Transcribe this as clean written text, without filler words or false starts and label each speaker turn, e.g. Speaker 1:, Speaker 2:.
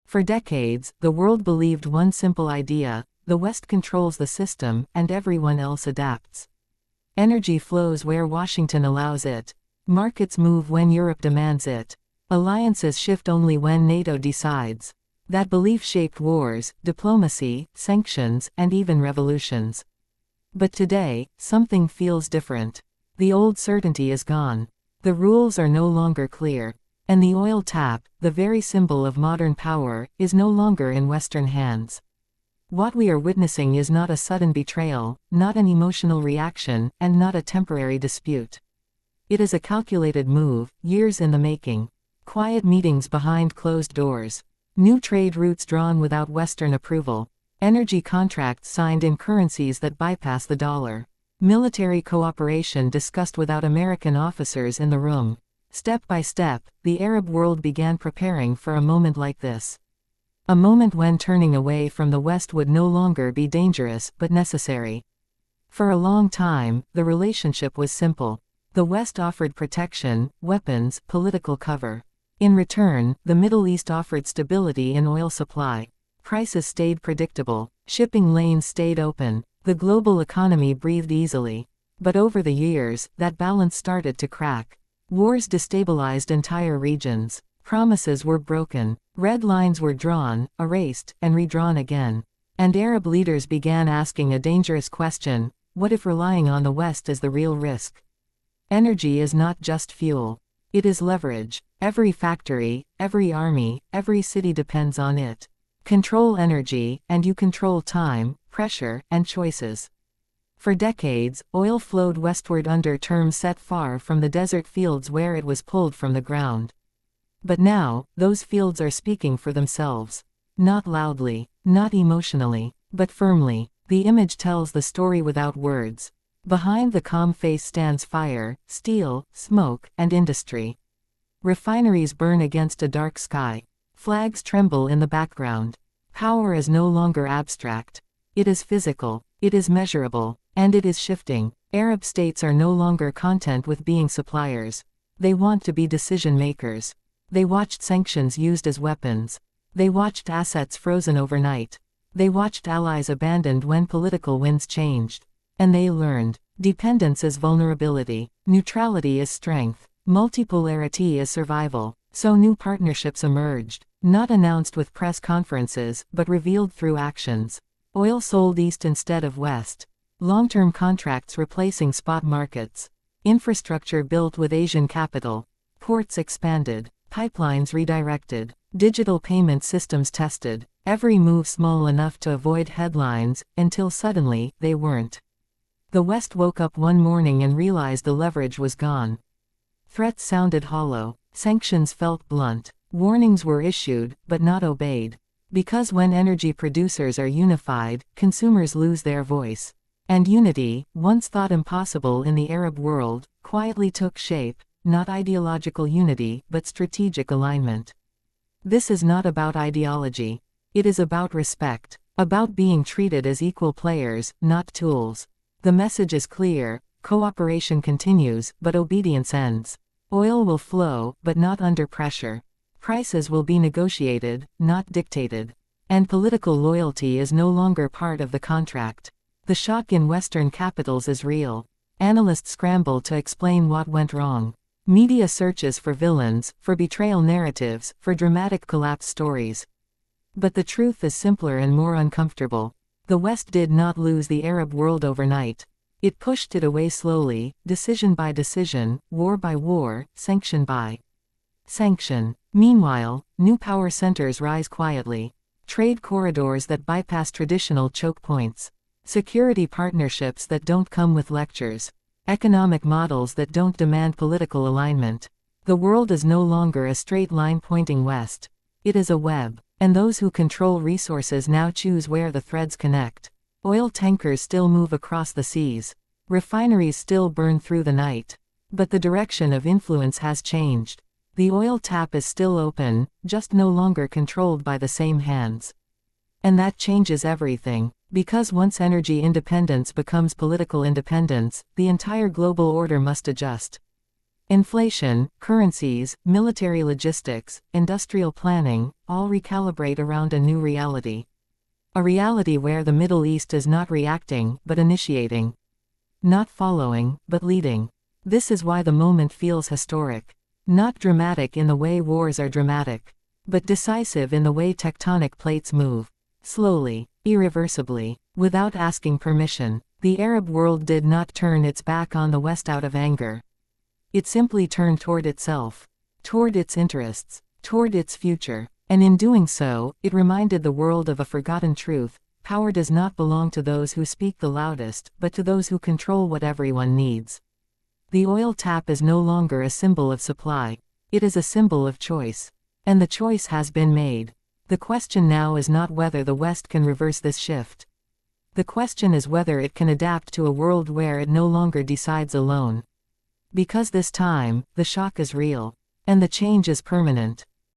Speaker 1: For decades, the world believed one simple idea: the West controls the system, and everyone else adapts. Energy flows where Washington allows it. Markets move when Europe demands it. Alliances shift only when NATO decides. That belief shaped wars, diplomacy, sanctions, and even revolutions. But today, something feels different. The old certainty is gone. The rules are no longer clear. And the oil tap, the very symbol of modern power, is no longer in Western hands. What we are witnessing is not a sudden betrayal, not an emotional reaction, and not a temporary dispute. It is a calculated move, years in the making. Quiet meetings behind closed doors. New trade routes drawn without Western approval. Energy contracts signed in currencies that bypass the dollar. Military cooperation discussed without American officers in the room. Step by step, the Arab world began preparing for a moment like this. A moment when turning away from the West would no longer be dangerous but necessary. For a long time, the relationship was simple. The West offered protection, weapons, political cover. In return, the Middle East offered stability in oil supply. Prices stayed predictable. Shipping lanes stayed open. The global economy breathed easily. But over the years, that balance started to crack. Wars destabilized entire regions. Promises were broken. Red lines were drawn, erased, and redrawn again. And Arab leaders began asking a dangerous question: what if relying on the West is the real risk? Energy is not just fuel. It is leverage. Every factory, every army, every city depends on it. Control energy, and you control time, pressure, and choices. For decades, oil flowed westward under terms set far from the desert fields where it was pulled from the ground. But now, those fields are speaking for themselves. Not loudly, not emotionally, but firmly. The image tells the story without words. Behind the calm face stands fire, steel, smoke, and industry. Refineries burn against a dark sky. Flags tremble in the background. Power is no longer abstract. It is physical, it is measurable, and it is shifting. Arab states are no longer content with being suppliers. They want to be decision makers. They watched sanctions used as weapons. They watched assets frozen overnight. They watched allies abandoned when political winds changed. And they learned. Dependence is vulnerability. Neutrality is strength. Multipolarity is survival. So new partnerships emerged. Not announced with press conferences, but revealed through actions. Oil sold east instead of west. Long-term contracts replacing spot markets. Infrastructure built with Asian capital. Ports expanded. Pipelines redirected. Digital payment systems tested. Every move small enough to avoid headlines, until suddenly, they weren't. The West woke up one morning and realized the leverage was gone. Threats sounded hollow. Sanctions felt blunt. Warnings were issued, but not obeyed. Because when energy producers are unified, consumers lose their voice. And unity, once thought impossible in the Arab world, quietly took shape, not ideological unity, but strategic alignment. This is not about ideology. It is about respect. About being treated as equal players, not tools. The message is clear: cooperation continues, but obedience ends. Oil will flow, but not under pressure. Prices will be negotiated, not dictated. And political loyalty is no longer part of the contract. The shock in Western capitals is real. Analysts scramble to explain what went wrong. Media searches for villains, for betrayal narratives, for dramatic collapse stories. But the truth is simpler and more uncomfortable. The West did not lose the Arab world overnight. It pushed it away slowly, decision by decision, war by war, sanction by sanction. Meanwhile, new power centers rise quietly. Trade corridors that bypass traditional choke points. Security partnerships that don't come with lectures. Economic models that don't demand political alignment. The world is no longer a straight line pointing west. It is a web. And those who control resources now choose where the threads connect. Oil tankers still move across the seas. Refineries still burn through the night. But the direction of influence has changed. The oil tap is still open, just no longer controlled by the same hands. And that changes everything. Because once energy independence becomes political independence, the entire global order must adjust. Inflation, currencies, military logistics, industrial planning, all recalibrate around a new reality. A reality where the Middle East is not reacting, but initiating. Not following, but leading. This is why the moment feels historic. Not dramatic in the way wars are dramatic, but decisive in the way tectonic plates move. Slowly, irreversibly, without asking permission. The Arab world did not turn its back on the West out of anger. It simply turned toward itself, toward its interests, toward its future, and in doing so, it reminded the world of a forgotten truth: power does not belong to those who speak the loudest, but to those who control what everyone needs. The oil tap is no longer a symbol of supply, it is a symbol of choice. And the choice has been made. The question now is not whether the West can reverse this shift. The question is whether it can adapt to a world where it no longer decides alone. Because this time, the shock is real. And the change is permanent.